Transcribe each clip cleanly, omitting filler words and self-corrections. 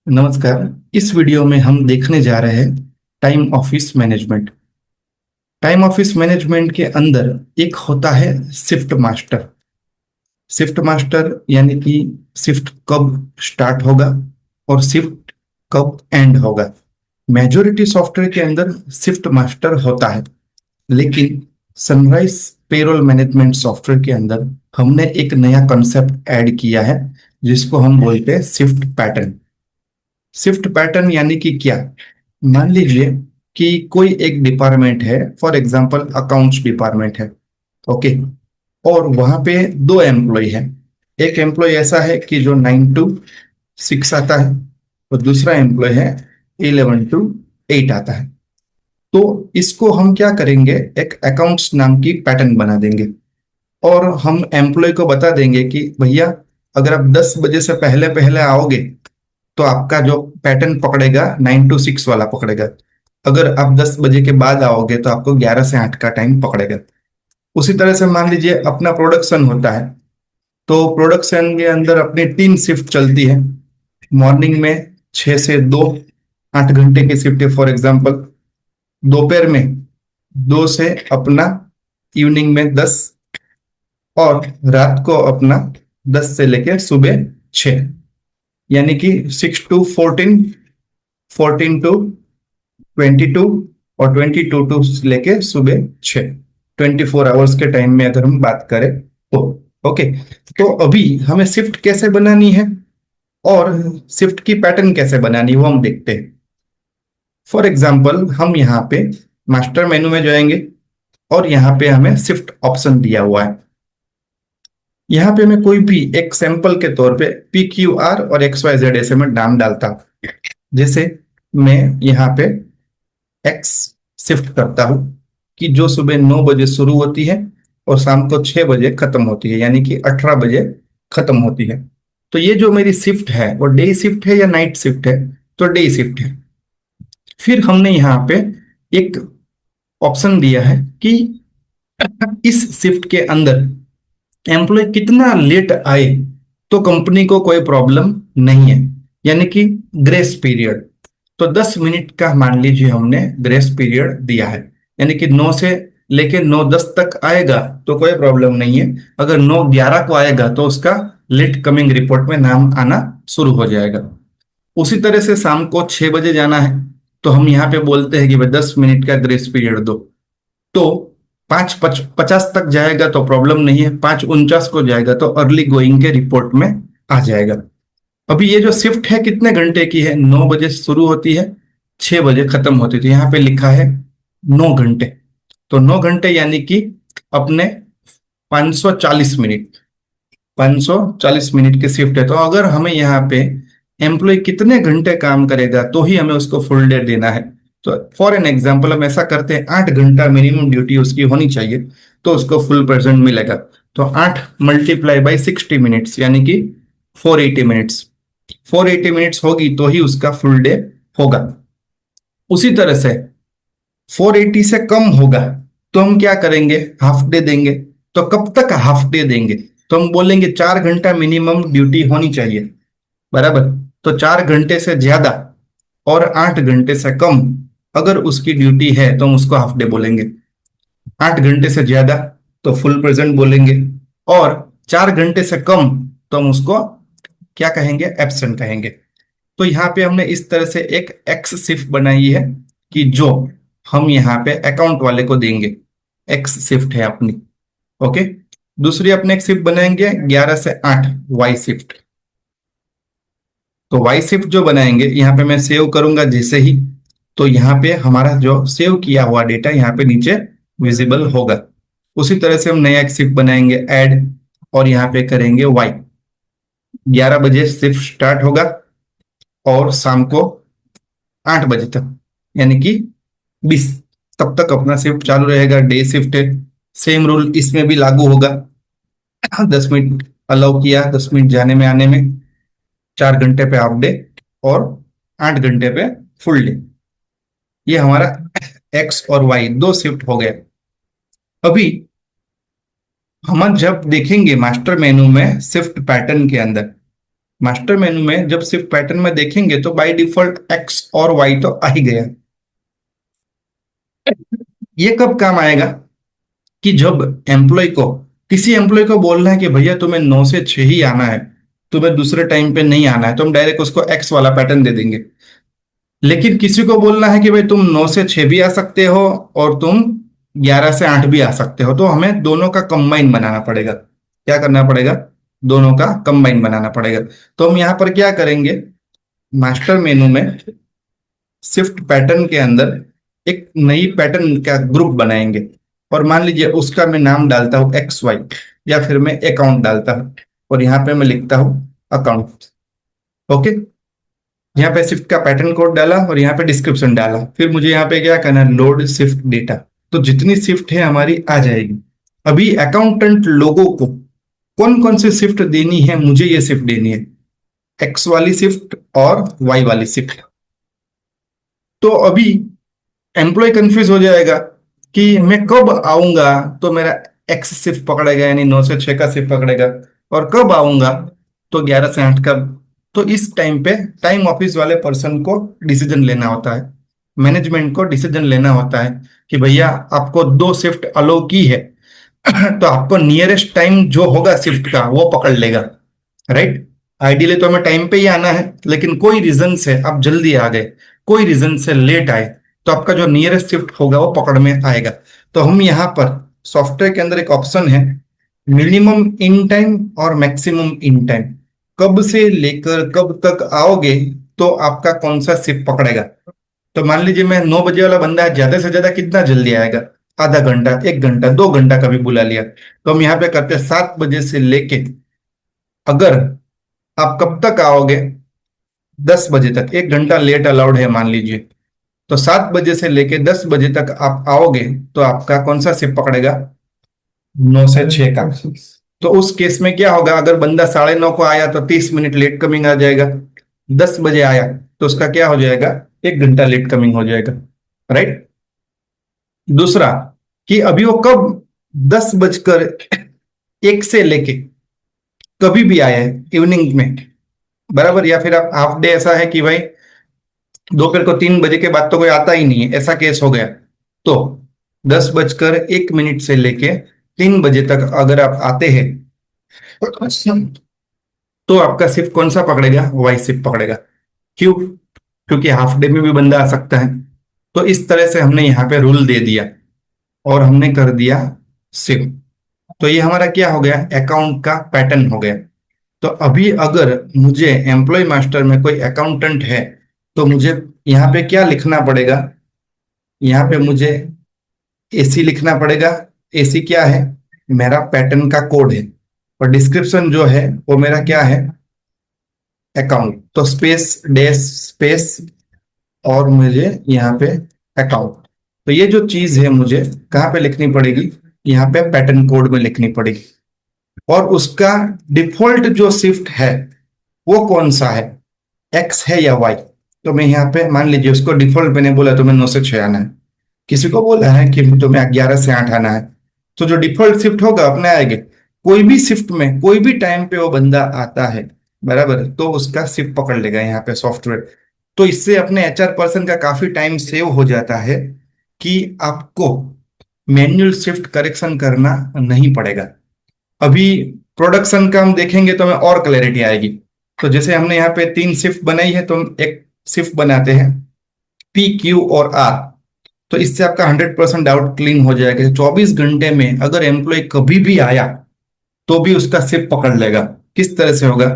नमस्कार। इस वीडियो में हम देखने जा रहे हैं time office management. Time office management के अंदर एक होता है शिफ्ट मास्टर। शिफ्ट मास्टर यानी कि शिफ्ट कब स्टार्ट होगा और शिफ्ट कब एंड होगा। मेजॉरिटी सॉफ्टवेयर के अंदर शिफ्ट मास्टर होता है, लेकिन सनराइज पेरोल मैनेजमेंट सॉफ्टवेयर के अंदर हमने एक नया कॉन्सेप्ट ऐड किया है, जिसको हम बोलते हैं शिफ्ट पैटर्न। शिफ्ट पैटर्न यानी कि क्या? मान लीजिए कि कोई एक डिपार्टमेंट है, फॉर एग्जांपल अकाउंट्स डिपार्टमेंट है। ओके। और वहां पे दो एम्प्लॉय है। एक एम्प्लॉय ऐसा है कि जो 9 to 6 आता है, और दूसरा एम्प्लॉय है 11 to 8 आता है। तो इसको हम क्या करेंगे, एक अकाउंट्स नाम की पैटर्न बना देंगे। और हम एम्प्लॉय को बता देंगे कि भैया, अगर आप 10 बजे से पहले पहले आओगे तो आपका जो पैटर्न पकड़ेगा 9 to 6 वाला पकड़ेगा। अगर आप 10 बजे के बाद आओगे तो आपको 11 से 8 का टाइम पकड़ेगा। उसी तरह से मान लीजिए अपना प्रोडक्शन होता है, तो प्रोडक्शन के अंदर अपनी 3 शिफ्ट चलती है। मॉर्निंग में 6 से 2, 8 घंटे की शिफ्ट है फॉर एग्जाम्पल। दोपहर में 2 से अपना इवनिंग में 10, और रात को अपना 10 से लेकर सुबह 6, यानी कि 6 to 14, 14 to 22, और 22 से लेके सुबह 6, 24 आवर्स के टाइम में अगर हम बात करें तो। ओके। तो अभी हमें शिफ्ट कैसे बनानी है और शिफ्ट की पैटर्न कैसे बनानी है वो हम देखते हैं। फॉर एग्जाम्पल हम यहाँ पे मास्टर मेनू में जाएंगे, और यहाँ पे हमें शिफ्ट ऑप्शन दिया हुआ है। यहाँ पे मैं कोई भी एक सैंपल के तौर पे PQR और XYZ ऐसे में नाम डालता हूँ। जैसे मैं यहाँ पे एक्स शिफ्ट करता हूँ कि जो सुबह 9 बजे शुरू होती है और शाम को 6 बजे खत्म होती है, यानी कि 18 बजे खत्म होती है। तो ये जो मेरी शिफ्ट है वो डे शिफ्ट है या नाइट शिफ्ट है? तो डे शिफ्ट है। फिर हमने यहाँ पे एक ऑप्शन दिया है कि इस शिफ्ट के अंदर एम्प्लॉय कितना लेट आए तो कंपनी को कोई प्रॉब्लम नहीं है, यानी कि ग्रेस पीरियड। तो 10 मिनट का मान लीजिए हमने ग्रेस पीरियड दिया है, यानी कि 9 से लेके 9:10 तक आएगा तो कोई प्रॉब्लम नहीं है। अगर 9:11 को आएगा तो उसका लेट कमिंग रिपोर्ट में नाम आना शुरू हो जाएगा। उसी तरह से शाम को 6 बजे जाना है, तो हम यहाँ पे बोलते हैं कि भाई 10 मिनट का ग्रेस पीरियड दो। तो 5:50 तक जाएगा तो प्रॉब्लम नहीं है, 5:49 को जाएगा तो अर्ली गोइंग के रिपोर्ट में आ जाएगा। अभी ये जो शिफ्ट है कितने घंटे की है? 9 बजे शुरू होती है, 6 बजे खत्म होती है, तो यहाँ पे लिखा है 9 घंटे। तो 9 घंटे यानी कि अपने 540 मिनट, 540 मिनट की शिफ्ट है। तो अगर हमें यहाँ पे एम्प्लॉय कितने घंटे काम करेगा तो ही हमें उसको फुल डे देना है। तो फॉर एन एग्जाम्पल हम ऐसा करते हैं, 8 घंटा मिनिमम ड्यूटी उसकी होनी चाहिए, तो उसको फुल प्रेजेंट मिलेगा। तो 8 × 60 मिनट्स यानी कि 480 मिनट्स। 480 मिनट्स होगी तो ही उसका फुल डे होगा। उसी तरह से 480 से कम होगा तो हम क्या करेंगे, हाफ डे देंगे। तो कब तक हाफ डे देंगे? तो हम बोलेंगे 4 घंटा मिनिमम ड्यूटी होनी चाहिए, बराबर। तो 4 घंटे से ज्यादा और 8 घंटे से कम अगर उसकी ड्यूटी है तो हम उसको हाफ डे बोलेंगे। 8 घंटे से ज्यादा तो फुल प्रेजेंट बोलेंगे, और 4 घंटे से कम तो हम उसको क्या कहेंगे, एब्सेंट कहेंगे। तो यहाँ पे हमने इस तरह से एक एक्स शिफ्ट बनाई है कि जो हम यहाँ पे अकाउंट वाले को देंगे। एक्स शिफ्ट है अपनी। ओके। दूसरी अपने एक शिफ्ट बनाएंगे 11 से 8, वाई शिफ्ट। तो वाई शिफ्ट जो बनाएंगे यहाँ पे मैं सेव करूंगा जैसे ही, तो यहाँ पे हमारा जो सेव किया हुआ डेटा यहाँ पे नीचे विजिबल होगा। उसी तरह से हम नया एक शिफ्ट बनाएंगे ऐड, और यहाँ पे करेंगे वाई। 11 बजे शिफ्ट स्टार्ट होगा और शाम को 8 बजे तक, यानी कि 20 तब तक अपना शिफ्ट चालू रहेगा। डे शिफ्ट है, सेम रूल इसमें भी लागू होगा। 10 मिनट अलाउ किया, 10 मिनट जाने में आने में, 4 घंटे पे हाफ डे और 8 घंटे पे फुल डे। ये हमारा एक्स और वाई दो शिफ्ट हो गए। अभी हम जब देखेंगे मास्टर मेनू में शिफ्ट पैटर्न के अंदर, मास्टर मेनू में जब शिफ्ट पैटर्न में देखेंगे तो बाय डिफॉल्ट एक्स और वाई तो आ ही गया। ये कब काम आएगा कि जब एम्प्लॉय को, किसी एम्प्लॉय को बोलना है कि भैया तुम्हें 9 से 6 ही आना है, तुम्हें दूसरे टाइम पे नहीं आना है, तो हम डायरेक्ट उसको एक्स वाला पैटर्न दे देंगे। लेकिन किसी को बोलना है कि भाई तुम 9 से 6 भी आ सकते हो और तुम 11 से 8 भी आ सकते हो, तो हमें दोनों का कंबाइन बनाना पड़ेगा। क्या करना पड़ेगा? दोनों का कंबाइन बनाना पड़ेगा। तो हम यहां पर क्या करेंगे, मास्टर मेनू में शिफ्ट पैटर्न के अंदर एक नई पैटर्न का ग्रुप बनाएंगे, और मान लीजिए उसका मैं नाम डालता हूं एक्स वाई, या फिर मैं अकाउंट डालता हूं, और यहाँ पे मैं लिखता हूं अकाउंट। ओके, यहाँ पे शिफ्ट का पैटर्न कोड डाला और यहाँ पे डिस्क्रिप्शन डाला, फिर मुझे यहाँ पे क्या करना है, लोड शिफ्ट डेटा। तो जितनी शिफ्ट है हमारी आ जाएगी। अभी अकाउंटेंट लोगों को कौन कौन सी शिफ्ट देनी है, मुझे ये शिफ्ट देनी है, एक्स वाली शिफ्ट और वाई वाली शिफ्ट। तो अभी एम्प्लॉय कंफ्यूज हो जाएगा कि मैं कब आऊंगा तो मेरा एक्स शिफ्ट पकड़ेगा, यानी 9 से 6 का शिफ्ट पकड़ेगा, और कब आऊंगा तो 11 से 8 का। तो इस टाइम पे टाइम ऑफिस वाले पर्सन को डिसीजन लेना होता है, मैनेजमेंट को डिसीजन लेना होता है कि भैया आपको 2 शिफ्ट अलो की है, तो आपको नियरेस्ट टाइम जो होगा शिफ्ट का वो पकड़ लेगा, राइट। आइडियली तो हमें टाइम पे ही आना है, लेकिन कोई रीजन से आप जल्दी आ गए, कोई रीजन से लेट आए, तो आपका जो नियरेस्ट शिफ्ट होगा वो पकड़ में आएगा। तो हम यहाँ पर सॉफ्टवेयर के अंदर एक ऑप्शन है, मिनिमम इन टाइम और मैक्सिमम इन टाइम, कब से लेकर कब तक आओगे तो आपका कौन सा शिफ्ट पकड़ेगा। तो मान लीजिए मैं 9 बजे वाला बंदा है, ज्यादा से ज्यादा कितना जल्दी आएगा, आधा घंटा, 1 घंटा, 2 घंटा कभी बुला लिया, तो हम यहाँ पे करते हैं 7 बजे से लेके, अगर आप कब तक आओगे, 10 बजे तक, 1 घंटा लेट अलाउड है मान लीजिए, तो 7 बजे से लेके 10 बजे तक आप आओगे तो आपका कौन सा शिफ्ट पकड़ेगा, 9 से 6 का। तो उस केस में क्या होगा, अगर बंदा 9:30 को आया तो 30 मिनट लेट कमिंग आ जाएगा, 10 बजे आया तो उसका क्या हो जाएगा, 1 घंटा लेट कमिंग हो जाएगा, राइट। दूसरा कि अभी वो कब 10 बजकर 1 से लेके कभी भी आया है इवनिंग में, बराबर, या फिर आप हाफ डे, ऐसा है कि भाई दोपहर को 3 बजे के बाद तो कोई आता ही नहीं है, ऐसा केस हो गया, तो 10 बजकर 1 मिनट से लेके 3 बजे तक अगर आप आते हैं तो आपका शिफ्ट कौन सा पकड़ेगा, वाई शिफ्ट पकड़ेगा। क्यों? क्योंकि हाफ डे में भी बंदा आ सकता है। तो इस तरह से हमने यहाँ पे रूल दे दिया और हमने कर दिया सेव। तो ये हमारा क्या हो गया, अकाउंट का पैटर्न हो गया। तो अभी अगर मुझे एम्प्लॉय मास्टर में कोई अकाउंटेंट है तो मुझे यहाँ पे क्या लिखना पड़ेगा, यहाँ पे मुझे एसी लिखना पड़ेगा। एसी क्या है, मेरा पैटर्न का कोड है, और डिस्क्रिप्शन जो है वो मेरा क्या है, अकाउंट। तो स्पेस डैश स्पेस और मुझे यहाँ पे अकाउंट। तो ये जो चीज है मुझे कहाँ पे लिखनी पड़ेगी, यहाँ पे पैटर्न कोड में लिखनी पड़ेगी। और उसका डिफॉल्ट जो शिफ्ट है वो कौन सा है, एक्स है या वाई। तो मैं यहाँ पे मान लीजिए उसको डिफॉल्ट मैंने बोला तो मैं 9 से 6 आना है, किसी को बोला है कि तुम्हें 11 से 8 आना है, तो जो डिफॉल्ट शिफ्ट होगा अपने आएंगे। कोई भी शिफ्ट में कोई भी टाइम पे वो बंदा आता है, बराबर, तो उसका शिफ्ट पकड़ लेगा यहाँ पे सॉफ्टवेयर। तो इससे अपने एचआर पर्सन का काफी टाइम सेव हो जाता है कि आपको मैन्युअल शिफ्ट करेक्शन करना नहीं पड़ेगा। अभी प्रोडक्शन का हम देखेंगे तो हमें और क्लैरिटी आएगी। तो जैसे हमने यहाँ पे 3 शिफ्ट बनाई है, तो हम एक शिफ्ट बनाते हैं पी क्यू और आर। तो इससे आपका 100% डाउट क्लीन हो जाएगा। 24 घंटे में अगर एम्प्लॉय कभी भी आया तो भी उसका शिफ्ट पकड़ लेगा। किस तरह से होगा,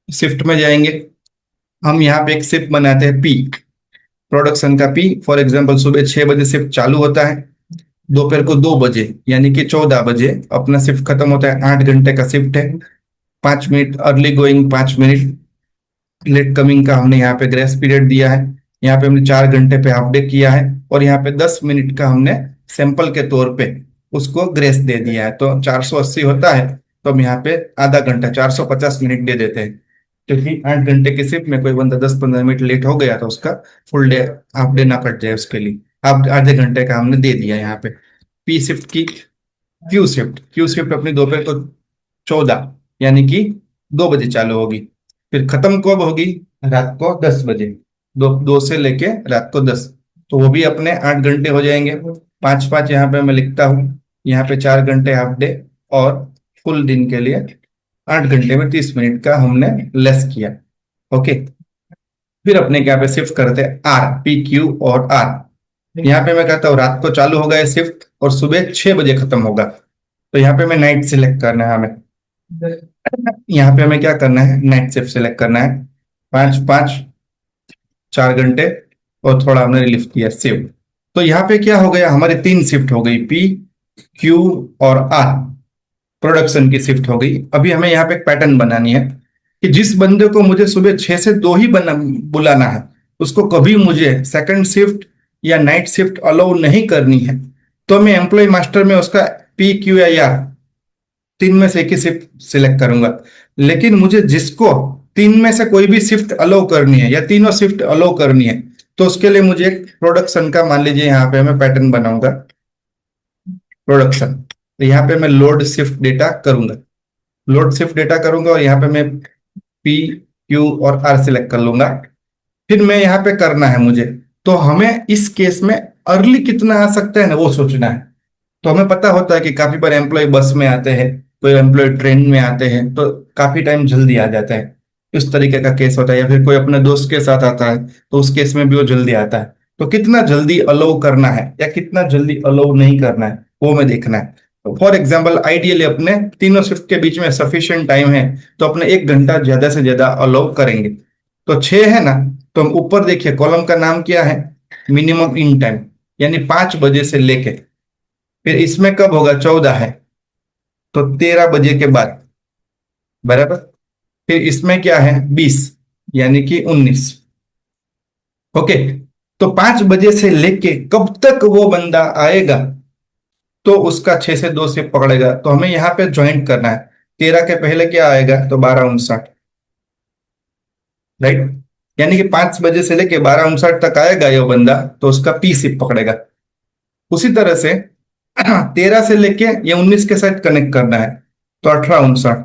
शिफ्ट में जाएंगे, हम यहाँ पे एक शिफ्ट बनाते हैं पी, प्रोडक्शन का पी। फॉर एग्जाम्पल सुबह 6 बजे शिफ्ट चालू होता है, दोपहर को 2 बजे यानी कि 14 बजे अपना शिफ्ट खत्म होता है। 8 घंटे का शिफ्ट है, 5 minute early going, 5 minute late coming का हमने यहाँ पे ग्रेस पीरियड दिया है। यहाँ पे हमने 4 घंटे पे हाफ डे किया है, और यहाँ पे 10 मिनट का हमने सैंपल के तौर पे उसको ग्रेस दे दिया है। तो 480 होता है, तो हम यहाँ पे आधा घंटा 450 मिनट दे देते हैं, क्योंकि 8 घंटे की शिफ्ट में कोई बंदा 10-15 मिनट लेट हो गया तो उसका फुल डे, हाफ डे ना कट जाए उसके लिए। आप आधे घंटे का हमने दे दिया यहाँ पे। पी शिफ्ट की क्यू शिफ्ट अपनी दोपहर को 14 यानी कि 2 बजे चालू होगी। फिर खत्म कब होगी? रात को 10 बजे। 2 से लेके रात को 10, तो वो भी अपने 8 घंटे हो जाएंगे। पांच पांच यहाँ पे मैं लिखता हूँ, यहाँ पे 4 घंटे हाफ डे, और फुल दिन के लिए 8 घंटे में 30 मिनट का हमने लेस किया। ओके, फिर अपने यहाँ पे शिफ्ट करते हैं आर, पी क्यू और आर। यहाँ पे मैं कहता हूँ रात को चालू होगा ये शिफ्ट और सुबह 6 बजे खत्म होगा, तो यहाँ पे मैं नाइट सिलेक्ट करना है हमें। यहाँ पे हमें क्या करना है? नाइट शिफ्ट सिलेक्ट करना है। 5 5, 4 घंटे, और थोड़ा हमने रिलीफ किया, सेव। तो यहाँ पे क्या हो गया? हमारी 3 शिफ्ट हो गई, पी क्यू और आर, प्रोडक्शन की शिफ्ट हो गई। अभी हमें यहाँ पे एक पैटर्न बनानी है कि जिस बंदे को मुझे सुबह 6 से 2 ही बुलाना है, उसको कभी मुझे सेकंड शिफ्ट या नाइट शिफ्ट अलाउ नहीं करनी है। तो मैं एम्प्लॉय मास्टर में उसका पी क्यू या आर, तीन में से एक ही शिफ्ट सिलेक्ट करूंगा। लेकिन मुझे जिसको तीन में से कोई भी शिफ्ट अलाउ करनी है या तीनों शिफ्ट अलाउ करनी है, तो उसके लिए मुझे एक प्रोडक्शन का, मान लीजिए यहाँ पे मैं पैटर्न बनाऊंगा प्रोडक्शन। तो यहाँ पे मैं लोड शिफ्ट डेटा करूंगा, लोड शिफ्ट डेटा करूंगा, और यहाँ पे मैं पी क्यू और आर सिलेक्ट कर लूंगा। फिर मैं यहाँ पे करना है मुझे, तो हमें इस केस में अर्ली कितना आ सकता है ना, वो सोचना है। तो हमें पता होता है कि काफी बार एम्प्लॉय बस में आते हैं, कोई एम्प्लॉय ट्रेन में आते हैं, तो काफी टाइम जल्दी आ जाता है। इस तरीके का केस होता है, या फिर कोई अपने दोस्त के साथ आता है, तो उस केस में भी वो जल्दी आता है। तो कितना जल्दी अलाउ करना है या कितना जल्दी अलाउ नहीं करना है, वो हमें देखना है। तो फॉर एग्जाम्पल, आइडियली अपने तीनों शिफ्ट के बीच में सफिशियंट टाइम है, तो अपने 1 घंटा ज्यादा से ज्यादा अलाउ करेंगे। तो 6 है ना, तो हम ऊपर देखिए कॉलम का नाम क्या है? मिनिमम इन टाइम, यानी 5 बजे से लेके, फिर इसमें कब होगा? 14 है, तो 13 बजे के बाद, बराबर। फिर इसमें क्या है? 20, यानी कि 19। ओके, तो 5 बजे से लेके कब तक वो बंदा आएगा, तो उसका 6 से 2 से पकड़ेगा। तो हमें यहाँ पे ज्वाइंट करना है। 13 के पहले क्या आएगा? तो 12:59, राइट। यानी कि 5 बजे से लेके 12:59 तक आएगा ये बंदा, तो उसका पी सिप पकड़ेगा। उसी तरह से 13 से लेके ये 19 के साथ कनेक्ट करना है, तो 18:59।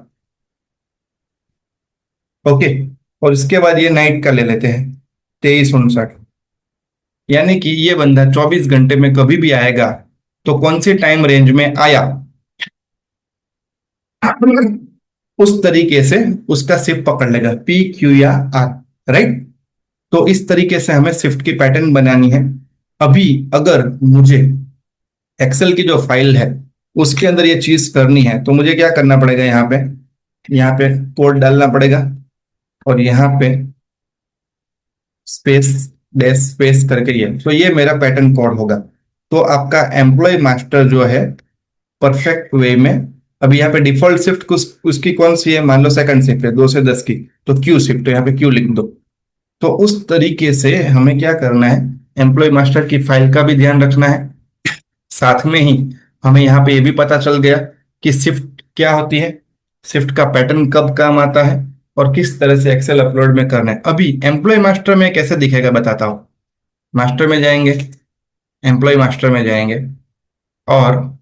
ओके, और इसके बाद ये नाइट का ले लेते हैं, 23:59। यानी कि ये बंदा 24 घंटे में कभी भी आएगा, तो कौन सी टाइम रेंज में आया, उस तरीके से उसका शिफ्ट पकड़ लेगा, पी क्यू या आर, राइट। तो इस तरीके से हमें शिफ्ट की पैटर्न बनानी है। अभी अगर मुझे एक्सेल की जो फाइल है उसके अंदर ये चीज करनी है, तो मुझे क्या करना पड़ेगा? यहाँ पे कोड डालना पड़ेगा, और यहाँ पे स्पेस, डैश स्पेस करके, ये मेरा पैटर्न कोड होगा। तो आपका एम्प्लॉय मास्टर जो है परफेक्ट वे में, अभी यहाँ पे डिफॉल्ट शिफ्ट उसकी कौन सी है? मान लो सेकंड शिफ्ट है 2 से 10 की, तो क्यू शिफ्ट, तो यहाँ पे क्यू लिख दो। तो उस तरीके से हमें क्या करना है? एम्प्लॉय मास्टर की फाइल का भी ध्यान रखना है, साथ में ही हमें यहाँ पे ये भी पता चल गया कि शिफ्ट क्या होती है, शिफ्ट का पैटर्न कब काम आता है, और किस तरह से एक्सेल अपलोड में करना है। अभी एम्प्लॉय मास्टर में कैसे दिखेगा बताता हूँ। मास्टर में जाएंगे, एम्प्लॉय मास्टर में जाएंगे, और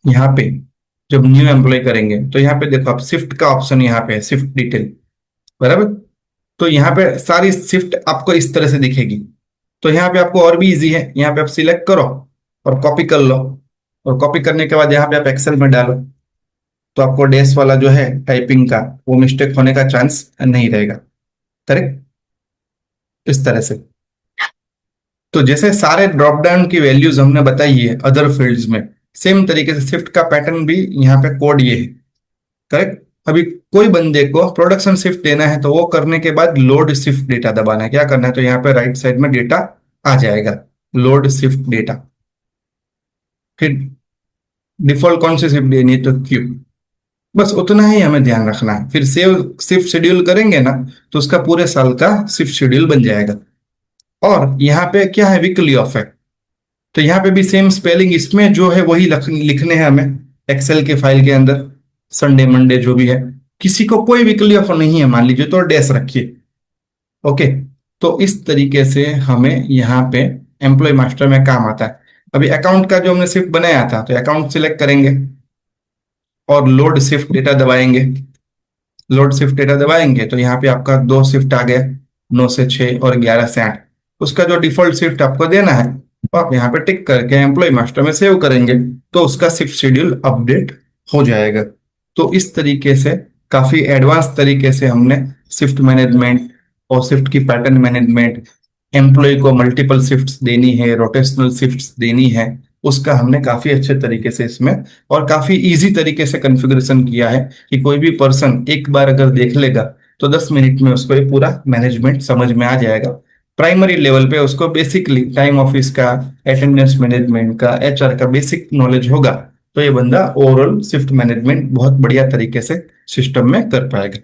यहाँ पे जब न्यू एम्प्लॉय करेंगे, तो यहाँ पे देखो आप शिफ्ट का ऑप्शन यहाँ पे है, शिफ्ट डिटेल, बराबर। तो यहाँ पे सारी शिफ्ट आपको इस तरह से दिखेगी। तो यहाँ पे आपको और भी इजी है, यहाँ पे आप सिलेक्ट करो और कॉपी कर लो, और कॉपी करने के बाद यहाँ पे आप एक्सेल में डालो, तो आपको डैश वाला जो है टाइपिंग का, वो मिस्टेक होने का चांस नहीं रहेगा, करेक्ट। इस तरह से, तो जैसे सारे ड्रॉप डाउन की वैल्यूज हमने बताई है अदर फील्ड्स में, सेम तरीके से शिफ्ट का पैटर्न भी यहाँ पे कोड ये है, करेक्ट। अभी कोई बंदे को प्रोडक्शन शिफ्ट देना है, तो वो करने के बाद लोड शिफ्ट डेटा दबाना है। क्या करना है? तो यहाँ पे राइट साइड में डेटा आ जाएगा, लोड शिफ्ट डेटा। फिर डिफॉल्ट कौन सी शिफ्ट देनी है? तो क्यू। बस उतना ही हमें ध्यान रखना है। फिर सेव शिफ्ट शेड्यूल करेंगे ना, तो उसका पूरे साल का शिफ्ट शेड्यूल बन जाएगा। और यहाँ पे क्या है? वीकली ऑफ है, तो यहाँ पे भी सेम स्पेलिंग इसमें जो है वही लिखने हैं हमें एक्सेल के फाइल के अंदर, संडे मंडे जो भी है। किसी को कोई वीकली ऑफ नहीं है मान लीजिए, तो डैश रखिए। ओके, तो इस तरीके से हमें यहाँ पे एम्प्लॉय मास्टर में काम आता है। अभी अकाउंट का जो हमने शिफ्ट बनाया था, तो अकाउंट सिलेक्ट करेंगे और लोड शिफ्ट डेटा दबाएंगे। लोड शिफ्ट डेटा दबाएंगे तो यहाँ पे आपका दो शिफ्ट आ गया, 9 से 6 और 11 से 8। उसका जो डिफॉल्ट शिफ्ट आपको देना है तो आप यहाँ पे टिक करके एम्प्लॉय मास्टर में सेव करेंगे तो उसका शिफ्ट शेड्यूल अपडेट हो जाएगा। तो इस तरीके से काफी एडवांस तरीके से हमने शिफ्ट मैनेजमेंट और शिफ्ट की पैटर्न मैनेजमेंट, एम्प्लॉय को मल्टीपल शिफ्ट्स देनी है, रोटेशनल शिफ्ट्स देनी है, उसका हमने काफी अच्छे तरीके से इसमें और काफी इजी तरीके से कॉन्फ़िगरेशन किया है कि कोई भी पर्सन एक बार अगर देख लेगा तो 10 मिनट में उसको ये पूरा मैनेजमेंट समझ में आ जाएगा। प्राइमरी लेवल पे उसको बेसिकली टाइम ऑफिस का, अटेंडेंस मैनेजमेंट का, एचआर का बेसिक नॉलेज होगा तो ये बंदा ओवरऑल शिफ्ट मैनेजमेंट बहुत बढ़िया तरीके से सिस्टम में कर पाएगा।